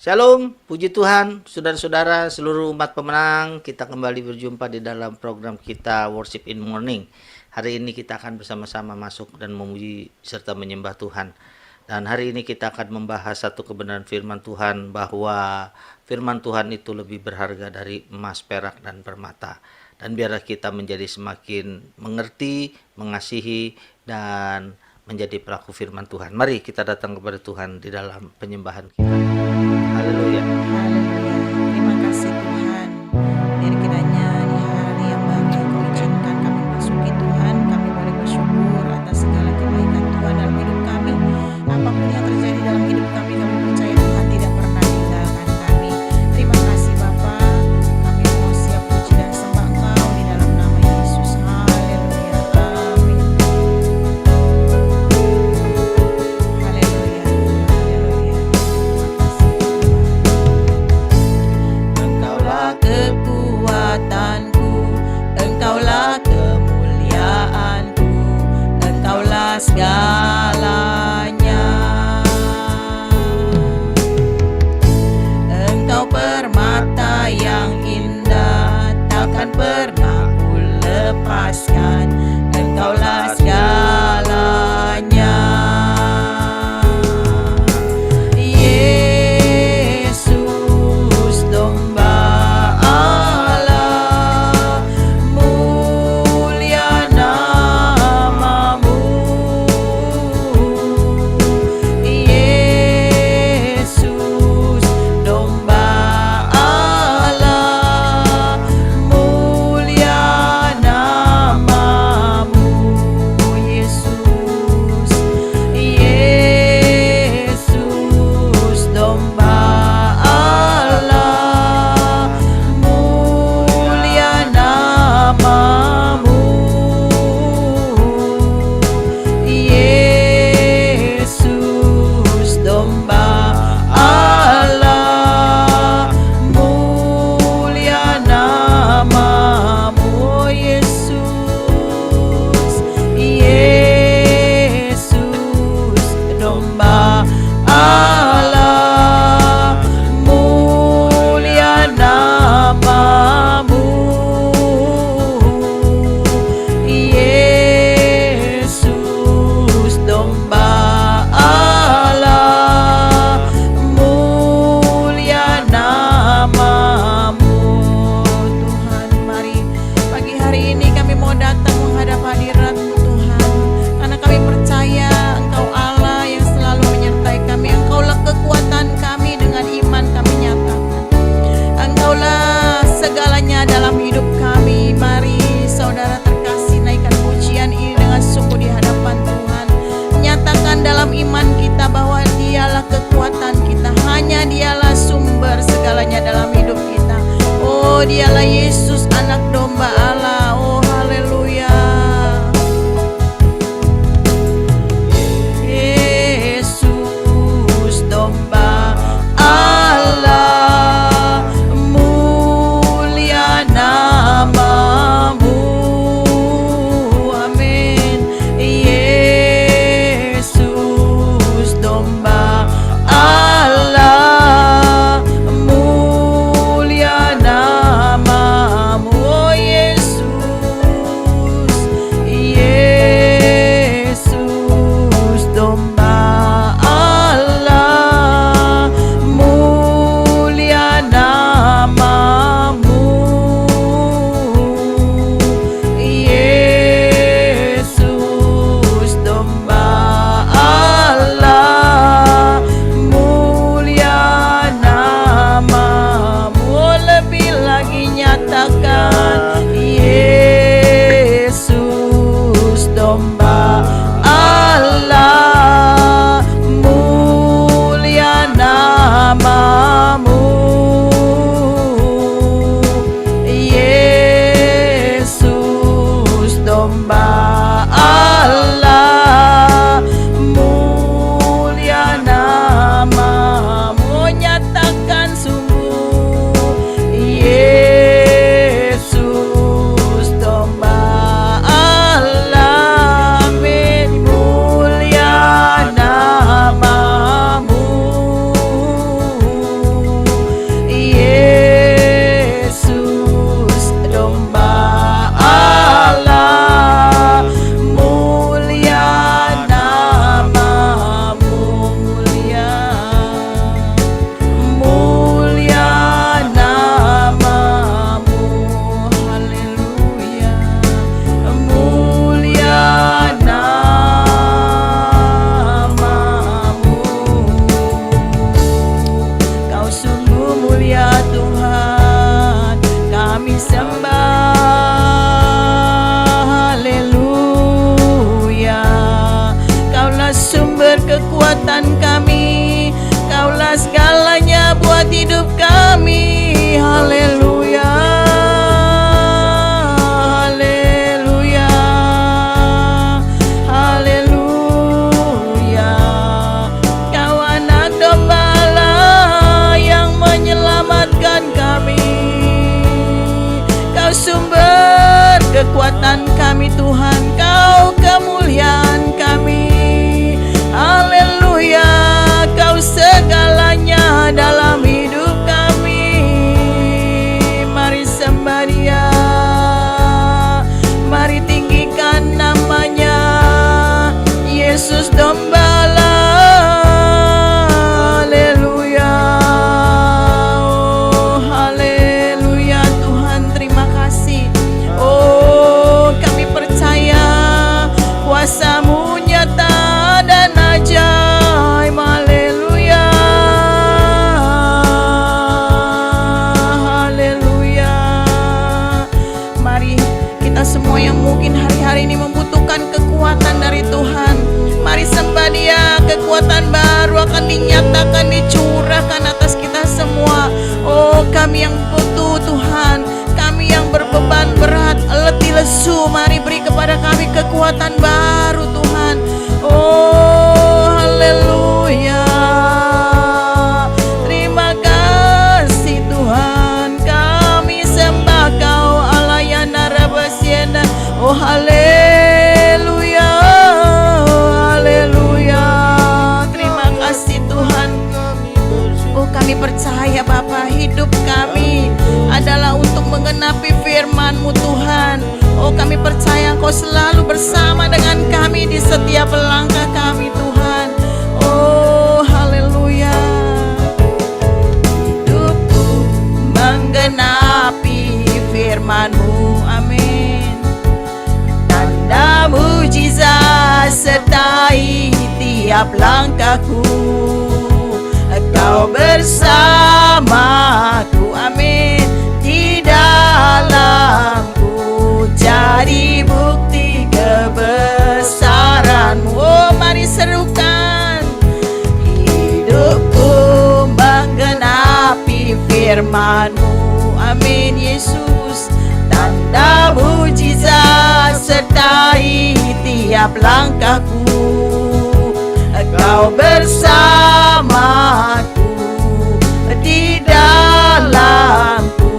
Shalom, puji Tuhan, saudara-saudara seluruh umat pemenang. Kita kembali berjumpa di dalam program kita Worship in Morning. Hari ini kita akan bersama-sama masuk dan memuji serta menyembah Tuhan. Dan hari ini kita akan membahas satu kebenaran firman Tuhan, bahwa firman Tuhan itu lebih berharga dari emas, perak, dan permata. Dan biarlah kita menjadi semakin mengerti, mengasihi, dan menjadi pelaku firman Tuhan. Mari kita datang kepada Tuhan di dalam penyembahan kita. Haleluya. Haleluya. Terima kasih Tuhan. Biar kiranya di hari yang baru yang Kau izinkan kami masuki Tuhan, kami boleh bersyukur atas segala kebaikan Tuhan dalam hidup kami. Apapun yang terjadi dalam hidup kami, kami percaya Tuhan tidak pernah meninggalkan kami. Terima kasih Bapa. Kami mau siap puji dan sembah Engkau di dalam nama Yesus. Haleluya. Amin. Haleluya. Haleluya. Terima kasih Tuhan. Engkaulah kekuatanku, Engkaulah kemuliaanku, Engkaulah segalanya. Engkau permata yang indah, takkan pernah ku lepaskan. Engkaulah segalanya. Yesus, domba Allah, mulia namamu. Yesus, domba Allah, mulia namamu. Yesus, Yesus, domba Allah, mulia namamu. Yesus, domba Allah, mulia namamu. Yesus, Yesus, domba Allah, mulia namamu. Yesus, domba Allah, mulia namamu. Tuhan, mari pagi hari ini kami mau datang menghadap hadirat-Mu Tuhan, karena kami percaya Engkau Allah yang selalu menyertai kami. Engkaulah kekuatan kami, dengan iman kami nyatakan Engkaulah segalanya dalam hidup kami. Mari saudara terkasih, naikkan pujian ini dengan sungguh di hadapan Tuhan. Nyatakan dalam iman kita bahwa Dialah kekuatan kita, hanya Dialah sumber segalanya dalam hidup kita. Oh, Dialah Yesus, anak domba Allah. Oh, haleluya. Yesus, domba Allah, mulia namamu. Amin. Yesus, domba Allah, mulia namamu. Oh, Yesus, Yesus, domba Allah, mulia namamu. Yesus, domba Allah, mulia namamu. Lebih lagi nyatakan Yesus, domba Allah, mulia namamu. Yesus, domba Allah, mulia namamu. Nyatakan sungguh Yesus, sumber kekuatan kami Tuhan, Kau kemuliaan kami. Haleluya, Kau segalanya dalam hidup kami. Mari sembah Dia, mari tinggikan namanya, Yesus Dombala. Haleluya, oh haleluya Tuhan, terima kasih. Oh kami percaya kuasa-Mu nyata dan ajaib. Haleluya, haleluya. Mari kita semua yang mungkin hari-hari ini membutuhkan kekuatan dari Tuhan, mari sembah Dia. Kekuatan baru akan dinyatakan, dicurahkan atas kita semua. Oh kami yang butuh Tuhan, kami yang berbeban berat, letih lesu, mari beri kepada kami kekuatan baru Tuhan. Oh haleluya, terima kasih Tuhan, kami sembah Kau Allah yang narabasienda. Oh haleluya, haleluya, terima kasih Tuhan. Oh kami percaya Bapa, hidup kami adalah untuk menggenapi firman-Mu Tuhan. Oh kami percaya Engkau selalu bersama dengan kami di setiap langkah kami Tuhan. Oh haleluya, hidupku menggenapi firman-Mu, amin. Tanda mujizat sertai tiap langkahku, Kau bersamaku, amin. Di dalamku jadi bukti kebesaran-Mu. Oh mari serukan, hidupku menggenapi firman-Mu, amin Yesus. Tanda mujizat sertai tiap langkahku, Kau bersamaku. Di dalamku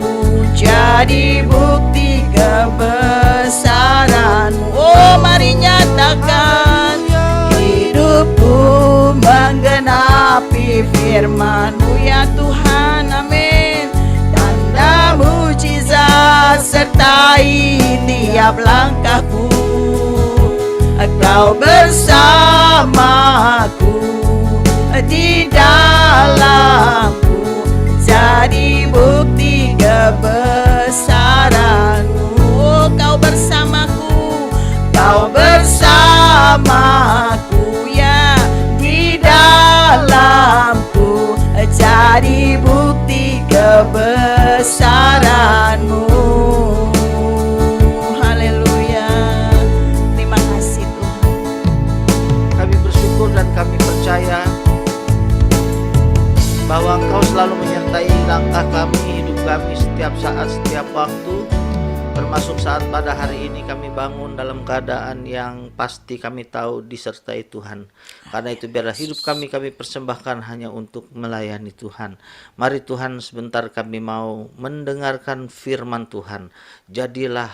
jadi bukti kebesaran-Mu. Oh mari nyatakan, hidupku menggenapi firman-Mu ya Tuhan, amin. Tanda mujizat sertai tiap langkahku, Kau bersamaku. Di dalamku jadi bukti kebesaran-Mu. Oh Kau bersamaku, Kau bersamaku ya. Di dalamku jadi bukti kebesaran-Mu. Haleluya, terima kasih Tuhan. Kami bersyukur dan kami percaya bahwa Engkau selalu menyertai langkah kami, hidup kami setiap saat, setiap waktu. Termasuk saat pada hari ini kami bangun dalam keadaan yang pasti kami tahu disertai Tuhan. Karena itu biarlah hidup kami persembahkan hanya untuk melayani Tuhan. Mari Tuhan, sebentar kami mau mendengarkan firman Tuhan. Jadilah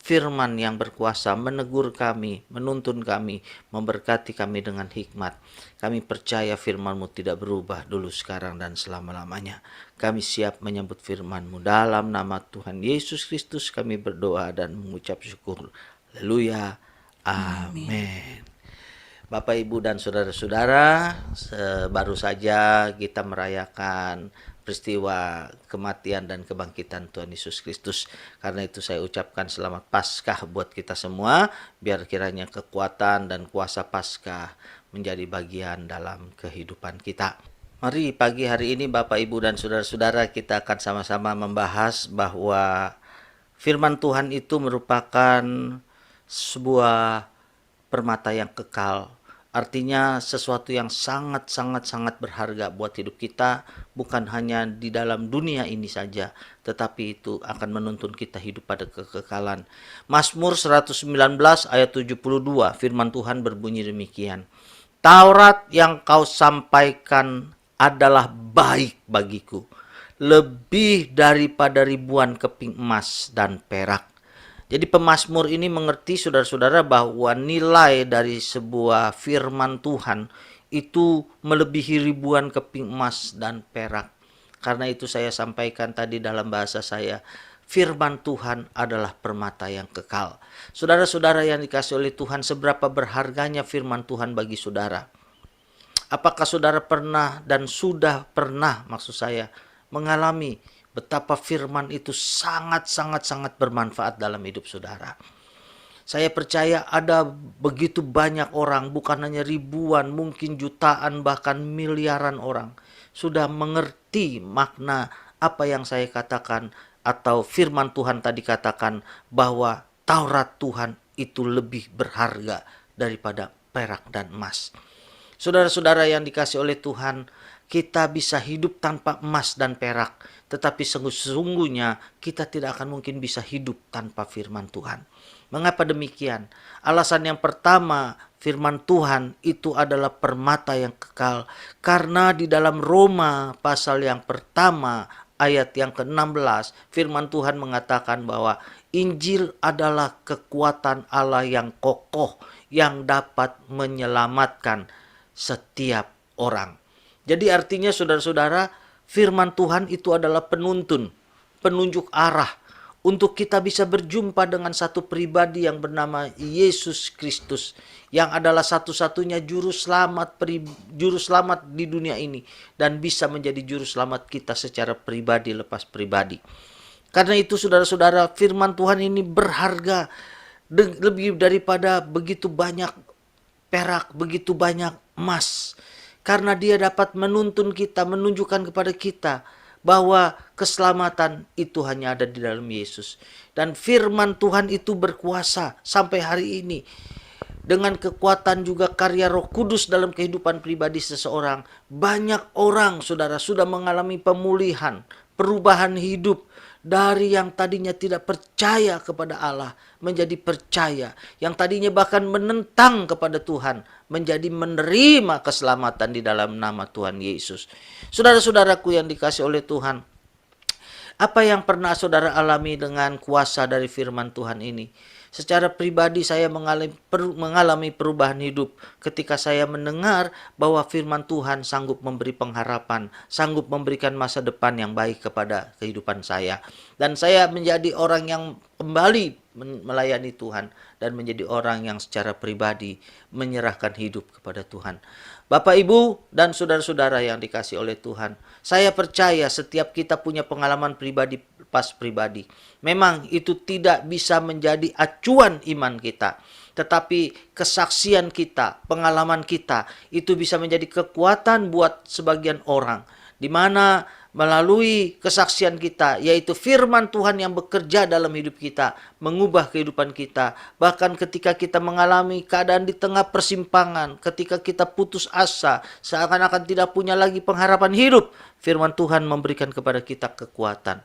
firman yang berkuasa menegur kami, menuntun kami, memberkati kami dengan hikmat. Kami percaya firman-Mu tidak berubah dulu, sekarang, dan selama-lamanya. Kami siap menyambut firman-Mu. Dalam nama Tuhan Yesus Kristus kami berdoa dan mengucap syukur. Haleluya. Amin. Bapak, Ibu, dan saudara-saudara, baru saja kita merayakan peristiwa kematian dan kebangkitan Tuhan Yesus Kristus. Karena itu saya ucapkan selamat Paskah buat kita semua. Biar kiranya kekuatan dan kuasa Paskah menjadi bagian dalam kehidupan kita. Mari pagi hari ini Bapak, Ibu, dan saudara-saudara, kita akan sama-sama membahas bahwa firman Tuhan itu merupakan sebuah permata yang kekal. Artinya sesuatu yang sangat berharga buat hidup kita, bukan hanya di dalam dunia ini saja, tetapi itu akan menuntun kita hidup pada kekekalan. Mazmur 119 ayat 72, firman Tuhan berbunyi demikian. Taurat yang kau sampaikan adalah baik bagiku, lebih daripada ribuan keping emas dan perak. Jadi pemazmur ini mengerti saudara-saudara bahwa nilai dari sebuah firman Tuhan itu melebihi ribuan keping emas dan perak. Karena itu saya sampaikan tadi dalam bahasa saya, firman Tuhan adalah permata yang kekal. Saudara-saudara yang dikasih oleh Tuhan, seberapa berharganya firman Tuhan bagi saudara? Apakah saudara pernah dan sudah pernah, maksud saya, mengalami betapa firman itu sangat bermanfaat dalam hidup saudara? Saya percaya ada begitu banyak orang, bukan hanya ribuan, mungkin jutaan, bahkan miliaran orang sudah mengerti makna apa yang saya katakan atau firman Tuhan tadi katakan, bahwa Taurat Tuhan itu lebih berharga daripada perak dan emas. Saudara-saudara yang dikasih oleh Tuhan, kita bisa hidup tanpa emas dan perak, tetapi sesungguhnya kita tidak akan mungkin bisa hidup tanpa firman Tuhan. Mengapa demikian? Alasan yang pertama, firman Tuhan itu adalah permata yang kekal. Karena di dalam Roma pasal yang pertama ayat yang ke-16, firman Tuhan mengatakan bahwa Injil adalah kekuatan Allah yang kokoh yang dapat menyelamatkan setiap orang. Jadi artinya saudara-saudara, firman Tuhan itu adalah penuntun, penunjuk arah untuk kita bisa berjumpa dengan satu pribadi yang bernama Yesus Kristus, yang adalah satu-satunya juru selamat di dunia ini, dan bisa menjadi juru selamat kita secara pribadi lepas pribadi. Karena itu saudara-saudara, firman Tuhan ini berharga lebih daripada begitu banyak perak, begitu banyak emas. Karena dia dapat menuntun kita, menunjukkan kepada kita bahwa keselamatan itu hanya ada di dalam Yesus. Dan firman Tuhan itu berkuasa sampai hari ini. Dengan kekuatan juga karya Roh Kudus dalam kehidupan pribadi seseorang, banyak orang saudara sudah mengalami pemulihan, perubahan hidup. Dari yang tadinya tidak percaya kepada Allah menjadi percaya, yang tadinya bahkan menentang kepada Tuhan menjadi menerima keselamatan di dalam nama Tuhan Yesus. Saudara-saudaraku yang dikasih oleh Tuhan, apa yang pernah saudara alami dengan kuasa dari firman Tuhan ini? Secara pribadi saya mengalami perubahan hidup ketika saya mendengar bahwa firman Tuhan sanggup memberi pengharapan, sanggup memberikan masa depan yang baik kepada kehidupan saya. Dan saya menjadi orang yang kembali melayani Tuhan dan menjadi orang yang secara pribadi menyerahkan hidup kepada Tuhan. Bapak, Ibu, dan saudara-saudara yang dikasih oleh Tuhan, saya percaya setiap kita punya pengalaman pribadi pas pribadi. Memang itu tidak bisa menjadi acuan iman kita, tetapi kesaksian kita, pengalaman kita, itu bisa menjadi kekuatan buat sebagian orang, di mana melalui kesaksian kita, yaitu firman Tuhan yang bekerja dalam hidup kita, mengubah kehidupan kita. Bahkan ketika kita mengalami keadaan di tengah persimpangan, ketika kita putus asa, seakan-akan tidak punya lagi pengharapan hidup, firman Tuhan memberikan kepada kita kekuatan.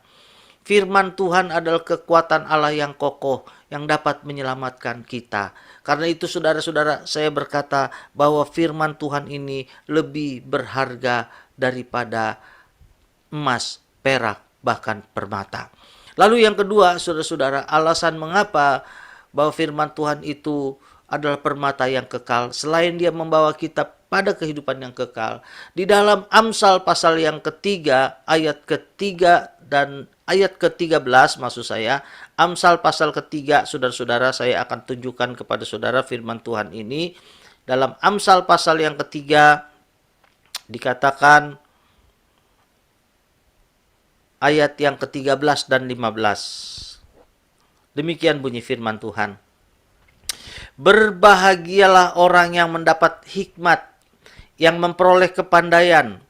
Firman Tuhan adalah kekuatan Allah yang kokoh, yang dapat menyelamatkan kita. Karena itu saudara-saudara, saya berkata bahwa firman Tuhan ini lebih berharga daripada emas, perak, bahkan permata. Lalu yang kedua, saudara-saudara, alasan mengapa bahwa firman Tuhan itu adalah permata yang kekal, selain dia membawa kita pada kehidupan yang kekal. Di dalam Amsal pasal yang ketiga, ayat ketiga dan ayat ke-13 maksud saya, Amsal pasal ketiga, saudara-saudara, saya akan tunjukkan kepada saudara firman Tuhan ini. Dalam Amsal pasal yang ketiga dikatakan ayat yang ke-13 dan 15. Demikian bunyi firman Tuhan. Berbahagialah orang yang mendapat hikmat, yang memperoleh kepandaian,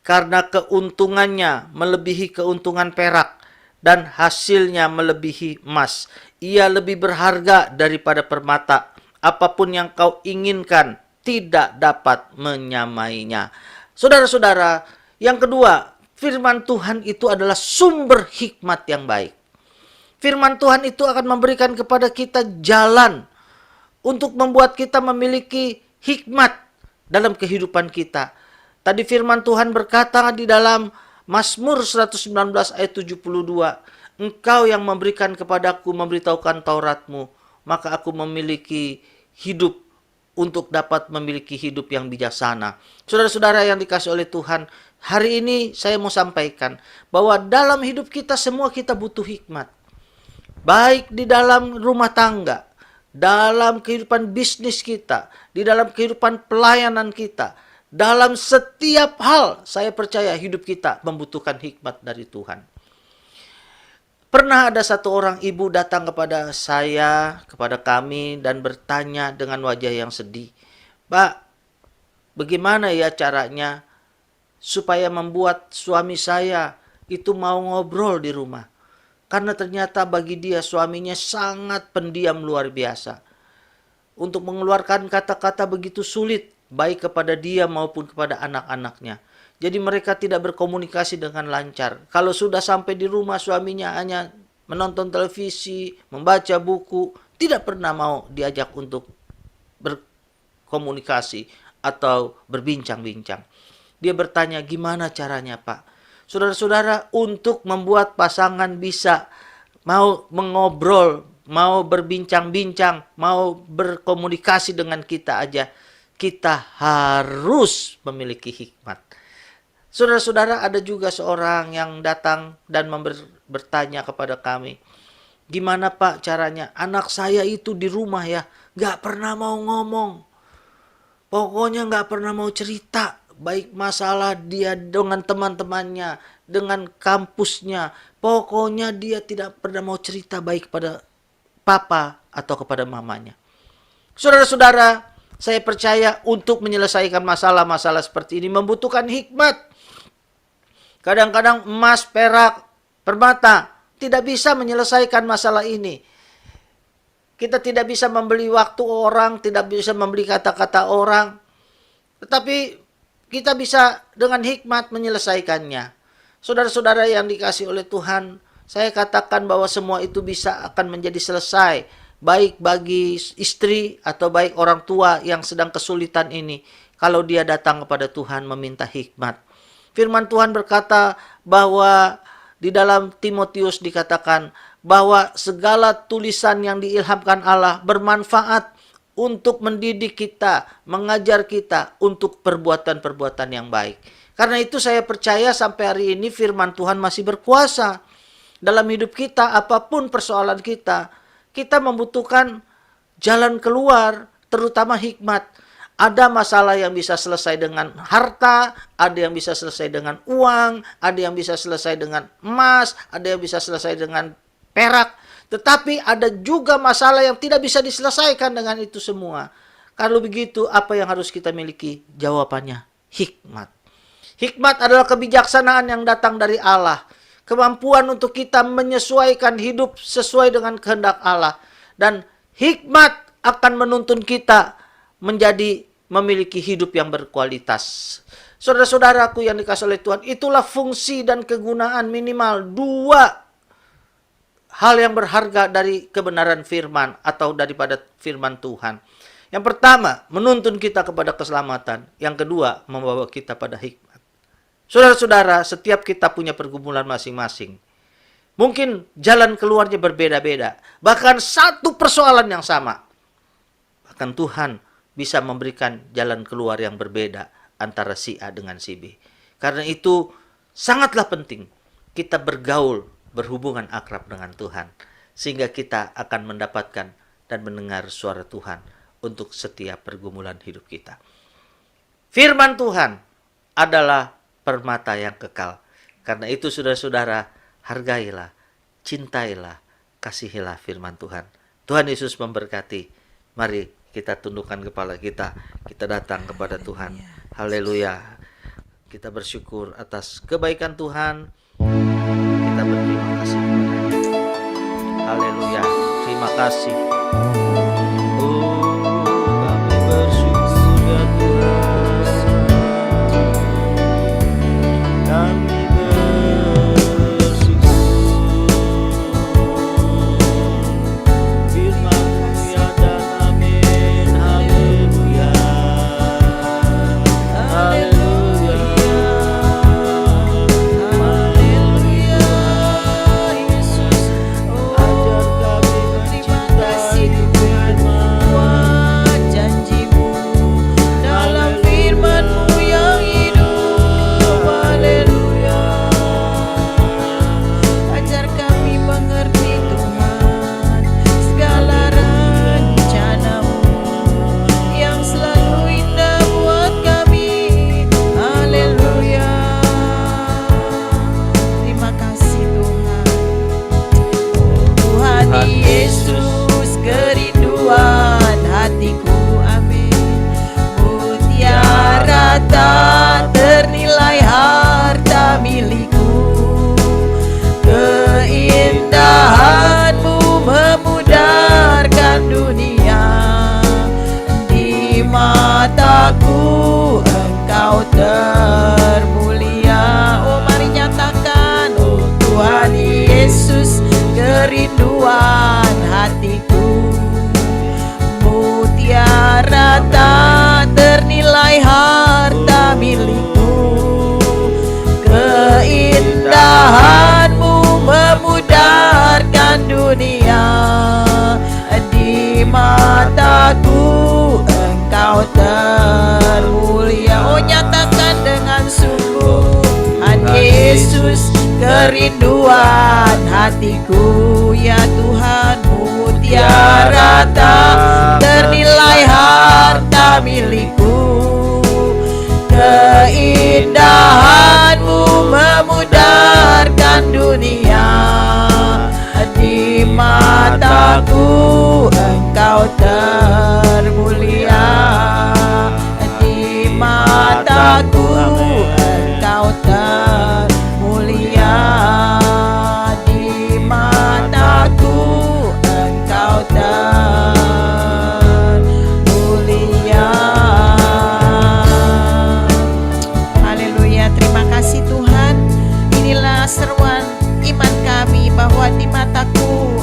karena keuntungannya melebihi keuntungan perak, dan hasilnya melebihi emas. Ia lebih berharga daripada permata. Apapun yang kau inginkan tidak dapat menyamainya. Saudara-saudara, yang kedua, firman Tuhan itu adalah sumber hikmat yang baik. Firman Tuhan itu akan memberikan kepada kita jalan untuk membuat kita memiliki hikmat dalam kehidupan kita. Tadi firman Tuhan berkata di dalam Mazmur 119 ayat 72. Engkau yang memberikan kepadaku, memberitahukan Tauratmu, maka aku memiliki hidup untuk dapat memiliki hidup yang bijaksana. Saudara-saudara yang dikasih oleh Tuhan, hari ini saya mau sampaikan bahwa dalam hidup kita semua kita butuh hikmat. Baik di dalam rumah tangga, dalam kehidupan bisnis kita, di dalam kehidupan pelayanan kita, dalam setiap hal saya percaya hidup kita membutuhkan hikmat dari Tuhan. Pernah ada satu orang ibu datang kepada saya, kepada kami, dan bertanya dengan wajah yang sedih. Pak, bagaimana ya caranya supaya membuat suami saya itu mau ngobrol di rumah? Karena ternyata bagi dia suaminya sangat pendiam luar biasa. Untuk mengeluarkan kata-kata begitu sulit, baik kepada dia maupun kepada anak-anaknya. Jadi mereka tidak berkomunikasi dengan lancar. Kalau sudah sampai di rumah suaminya hanya menonton televisi, membaca buku, tidak pernah mau diajak untuk berkomunikasi atau berbincang-bincang. Dia bertanya, gimana caranya Pak? Saudara-saudara, untuk membuat pasangan bisa mau mengobrol, mau berbincang-bincang, mau berkomunikasi dengan kita aja, kita harus memiliki hikmat. Saudara-saudara, ada juga seorang yang datang dan bertanya kepada kami, gimana Pak caranya? Anak saya itu di rumah ya, gak pernah mau ngomong. Pokoknya gak pernah mau cerita. Baik masalah dia dengan teman-temannya, dengan kampusnya. Pokoknya dia tidak pernah mau cerita baik pada papa atau kepada mamanya. Saudara-saudara, saya percaya untuk menyelesaikan masalah-masalah seperti ini membutuhkan hikmat. Kadang-kadang emas, perak, permata tidak bisa menyelesaikan masalah ini. Kita tidak bisa membeli waktu orang, tidak bisa membeli kata-kata orang. Tetapi kita bisa dengan hikmat menyelesaikannya. Saudara-saudara yang dikasih oleh Tuhan, saya katakan bahwa semua itu bisa akan menjadi selesai. Baik bagi istri atau baik orang tua yang sedang kesulitan ini. Kalau dia datang kepada Tuhan meminta hikmat. Firman Tuhan berkata bahwa di dalam Timotius dikatakan bahwa segala tulisan yang diilhamkan Allah bermanfaat untuk mendidik kita, mengajar kita untuk perbuatan-perbuatan yang baik. Karena itu saya percaya sampai hari ini firman Tuhan masih berkuasa. Dalam hidup kita, apapun persoalan kita, kita membutuhkan jalan keluar, terutama hikmat. Ada masalah yang bisa selesai dengan harta, ada yang bisa selesai dengan uang, ada yang bisa selesai dengan emas, ada yang bisa selesai dengan perak. Tetapi ada juga masalah yang tidak bisa diselesaikan dengan itu semua. Kalau begitu, apa yang harus kita miliki? Jawabannya, hikmat. Hikmat adalah kebijaksanaan yang datang dari Allah. Kemampuan untuk kita menyesuaikan hidup sesuai dengan kehendak Allah. Dan hikmat akan menuntun kita menjadi memiliki hidup yang berkualitas. Saudara-saudaraku yang dikasihi oleh Tuhan, itulah fungsi dan kegunaan minimal dua hal yang berharga dari kebenaran firman atau daripada firman Tuhan. Yang pertama, menuntun kita kepada keselamatan. Yang kedua, membawa kita pada hikmat. Saudara-saudara, setiap kita punya pergumulan masing-masing. Mungkin jalan keluarnya berbeda-beda. Bahkan satu persoalan yang sama. Bahkan Tuhan bisa memberikan jalan keluar yang berbeda antara si A dengan si B. Karena itu sangatlah penting kita bergaul, berhubungan akrab dengan Tuhan. Sehingga kita akan mendapatkan dan mendengar suara Tuhan untuk setiap pergumulan hidup kita. Firman Tuhan adalah permata yang kekal. Karena itu saudara-saudara, hargailah, cintailah, kasihilah firman Tuhan. Tuhan Yesus memberkati. Mari kita tundukkan kepala kita datang kepada Tuhan. Haleluya. Kita bersyukur atas kebaikan Tuhan. Kita berterima kasih kepada-Nya. Haleluya. Terima kasih. Kami bersyukur ya Tuhan. Kami bersyukur. Firman-Mu ya dan amin. Haleluya. Haleluya. kerinduan hatiku. Mutiara tak ternilai harta milikku, keindahanmu memudarkan dunia. Di mataku engkau termulia. Oh, nyatakan dengan sungguh, Yesus kerinduan hatiku. Ya Tuhan, mutiara tak ternilai harta milikku, keindahanmu memudarkan dunia. Di mataku engkau termulia. Di mataku engkau termulia. Di mataku engkau termulia. Haleluya, terima kasih Tuhan. Inilah seruan iman kami bahwa di mataku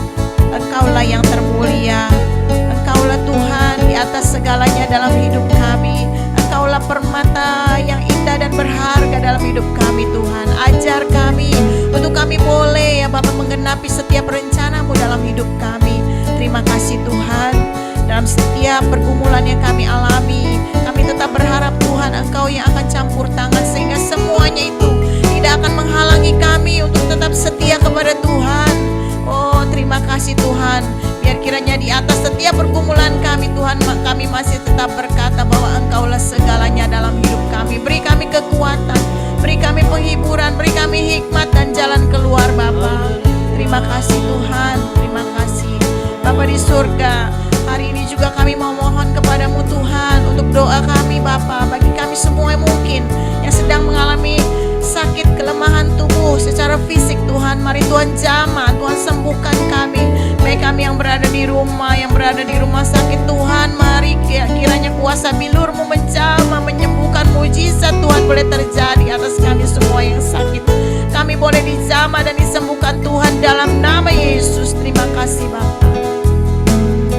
Engkaulah yang termulia. Engkaulah Tuhan di atas segalanya dalam hidup kami. Engkaulah permata yang indah dan berharga dalam hidup kami Tuhan. Ajar kami untuk kami boleh ya Bapa menggenapi setiap rencana-Mu dalam hidup kami. Terima kasih Tuhan. Dalam setiap pergumulan yang kami alami, kami tetap berharap Tuhan Engkau yang akan campur tangan sehingga semuanya itu tidak akan menghalangi kami untuk tetap setia kepada Tuhan. Oh, terima kasih Tuhan. Biar kiranya di atas setiap pergumulan kami Tuhan, kami masih tetap berkata bahwa Engkaulah segalanya dalam hidup kami. Beri kami kekuatan, beri kami penghiburan, beri kami hikmat dan jalan keluar Bapa. Terima kasih Tuhan, terima kasih Bapa di surga. Hari ini juga kami mau mohon kepadamu Tuhan untuk doa kami Bapa, bagi kami semua yang mungkin yang sedang mengalami sakit, kelemahan tubuh secara fisik Tuhan. Mari Tuhan jamah, Tuhan sembuhkan kami. Baik kami yang berada di rumah, yang berada di rumah sakit Tuhan, mari kiranya kuasa bilur-Mu menjamah, menyembuhkan, mujizat Tuhan boleh terjadi atas kami semua yang sakit. Kami boleh dijamah dan disembuhkan Tuhan dalam nama Yesus. Terima kasih Bapa.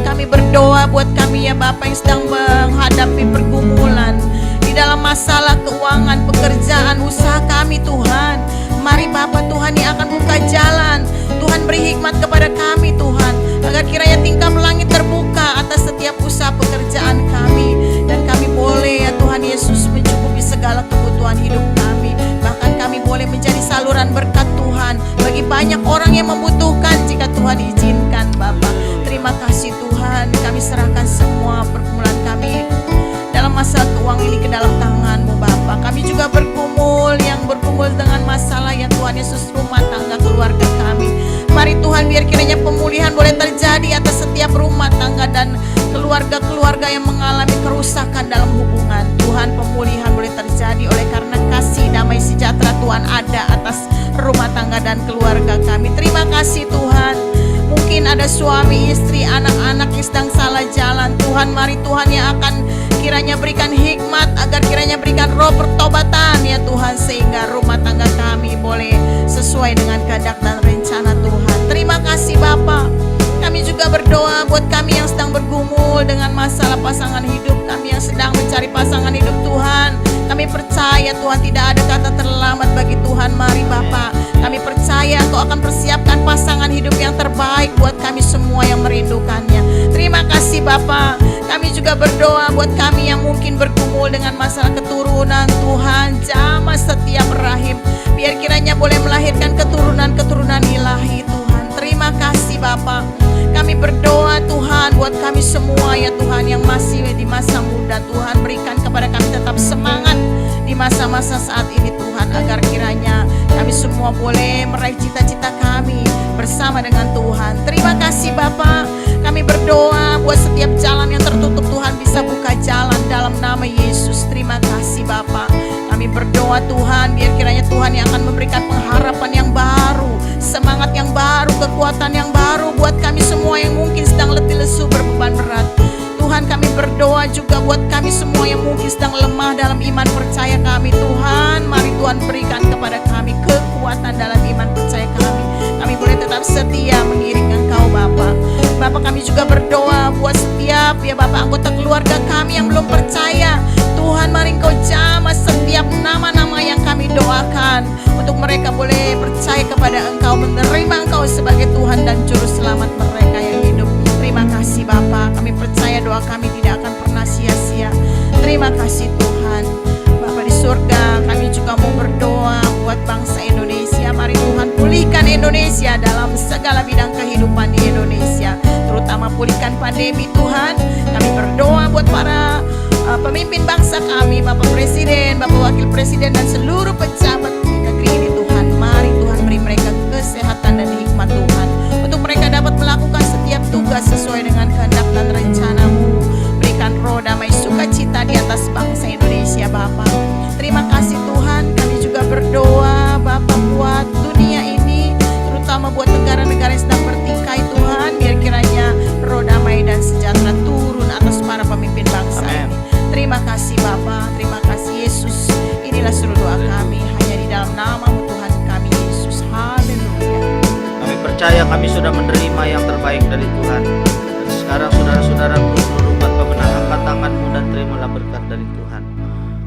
Kami berdoa buat kami ya Bapa yang sedang menghadapi pergumulan di dalam masalah keuangan, pekerjaan, usaha kami Tuhan. Mari Bapa Tuhan yang akan buka jalan. Tuhan beri hikmat kepada kami Tuhan, agar kiranya tingkap langit terbuka atas setiap usaha pekerjaan kami. Dan kami boleh ya Tuhan Yesus mencukupi segala kebutuhan hidup kami. Bahkan kami boleh menjadi saluran berkat Tuhan bagi banyak orang yang membutuhkan jika Tuhan izinkan Bapa. Terima kasih Tuhan, kami serahkan semua pergumulan kami dalam masalah keuangan ini ke dalam tangan-Mu Bapa. Kami juga bergumul dengan masalah yang Tuhan Yesus rumah tangga keluarga kami. Mari Tuhan biar kiranya pemulihan boleh terjadi atas setiap rumah tangga dan keluarga-keluarga yang mengalami kerusakan dalam hubungan. Tuhan, pemulihan boleh terjadi oleh karena kasih damai sejahtera Tuhan ada atas rumah tangga dan keluarga kami. Terima kasih Tuhan. Mungkin ada suami, istri, anak-anak yang sedang salah jalan. Tuhan, mari Tuhan yang akan kiranya berikan hikmat, agar kiranya berikan roh pertobatan ya Tuhan, sehingga rumah tangga kami boleh sesuai dengan kehendak dan rencana Tuhan. Terima kasih Bapa. Kami juga berdoa buat kami yang sedang bergumul dengan masalah pasangan hidup, kami yang sedang mencari pasangan hidup Tuhan. Kami percaya Tuhan tidak ada kata terlambat bagi Tuhan. Mari Bapa, kami percaya Engkau akan persiapkan pasangan hidup yang terbaik buat kami semua yang merindukannya. Terima kasih Bapa. Kami juga berdoa buat kami yang mungkin bergumul dengan masalah keturunan. Tuhan, jamah setiap rahim, biar kiranya boleh melahirkan keturunan-keturunan ilahi Tuhan. Terima kasih Bapa. Kami berdoa Tuhan buat kami semua ya Tuhan yang masih di masa muda. Tuhan, berikan kepada kami tetap semangat di masa-masa saat ini Tuhan, agar kiranya kami semua boleh meraih cita-cita kami bersama dengan Tuhan. Terima kasih Bapa. Kami berdoa buat setiap jalan yang tertutup Tuhan bisa buka jalan dalam nama Yesus. Terima kasih Bapa. Kami berdoa Tuhan, biar kiranya Tuhan yang akan memberikan pengharapan yang baru, semangat yang baru, kekuatan yang baru buat kami semua yang mungkin sedang letih lesu berbeban berat. Tuhan, kami berdoa juga buat kami semua yang mungkin sedang lemah dalam iman percaya kami. Tuhan, mari Tuhan berikan kepada kami kekuatan dalam iman percaya kami. Kami boleh tetap setia mengiring juga berdoa buat setiap ya Bapak anggota keluarga kami yang belum percaya. Tuhan, mari Engkau jamah setiap nama-nama yang kami doakan untuk mereka boleh percaya kepada Engkau, menerima Engkau sebagai Tuhan dan Juru Selamat mereka yang hidup. Terima kasih Bapak, kami percaya doa kami tidak akan pernah sia-sia. Terima kasih Tuhan. Bapak di surga, kami juga mau berdoa buat bangsa Indonesia. Mari Tuhan pulihkan Indonesia dalam segala bidang kehidupan di Indonesia, terutama pulihkan pandemi Tuhan. Kami berdoa buat para pemimpin bangsa kami, Bapak Presiden, Bapak Wakil Presiden dan seluruh pejabat di negeri ini Tuhan. Mari Tuhan beri mereka kesehatan dan hikmat Tuhan, untuk mereka dapat melakukan setiap tugas sesuai dengan kehendak dan rencana-Mu. Berikan roh damai sukacita di atas bangsa Indonesia Bapak. Terima kasih Tuhan. Kami juga berdoa Bapak buat dunia ini, terutama buat negara-negara yang sedang bertikai Tuhan. Biar kiranya roh damai dan sejahtera turun atas para pemimpin bangsa Amen. ini. Terima kasih Bapa, terima kasih Yesus. Inilah seluruh doa kami hanya di dalam nama-Mu Tuhan kami Yesus. Haleluya. Kami percaya kami sudah menerima yang terbaik dari Tuhan. Dan sekarang saudara-saudaraku seluruh umat pemenang, angkat tanganmu dan terimalah berkat dari Tuhan.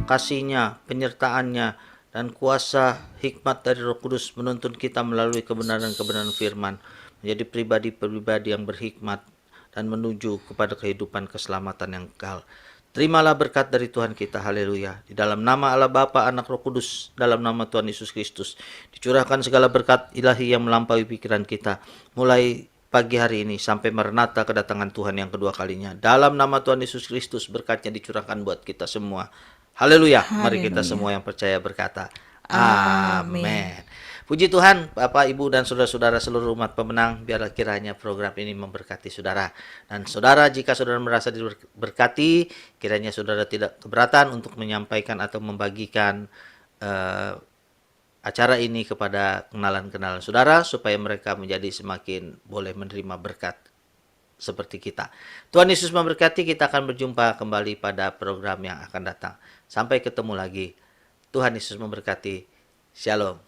Kasih-Nya, penyertaan-Nya, dan kuasa hikmat dari Roh Kudus menuntun kita melalui kebenaran-kebenaran firman, menjadi pribadi-pribadi yang berhikmat dan menuju kepada kehidupan keselamatan yang kekal. Terimalah berkat dari Tuhan kita, haleluya. Di dalam nama Allah Bapa, Anak, Roh Kudus, dalam nama Tuhan Yesus Kristus, dicurahkan segala berkat ilahi yang melampaui pikiran kita, mulai pagi hari ini sampai Maranatha kedatangan Tuhan yang kedua kalinya. Dalam nama Tuhan Yesus Kristus, berkatnya dicurahkan buat kita semua. Haleluya. Mari kita semua yang percaya berkata, amin. Puji Tuhan, Bapak, Ibu, dan saudara-saudara seluruh umat pemenang, biarlah kiranya program ini memberkati saudara. Dan saudara, jika saudara merasa diberkati, kiranya saudara tidak keberatan untuk menyampaikan atau membagikan acara ini kepada kenalan-kenalan saudara, supaya mereka menjadi semakin boleh menerima berkat seperti kita. Tuhan Yesus memberkati. Kita akan berjumpa kembali pada program yang akan datang. Sampai ketemu lagi. Tuhan Yesus memberkati. Shalom.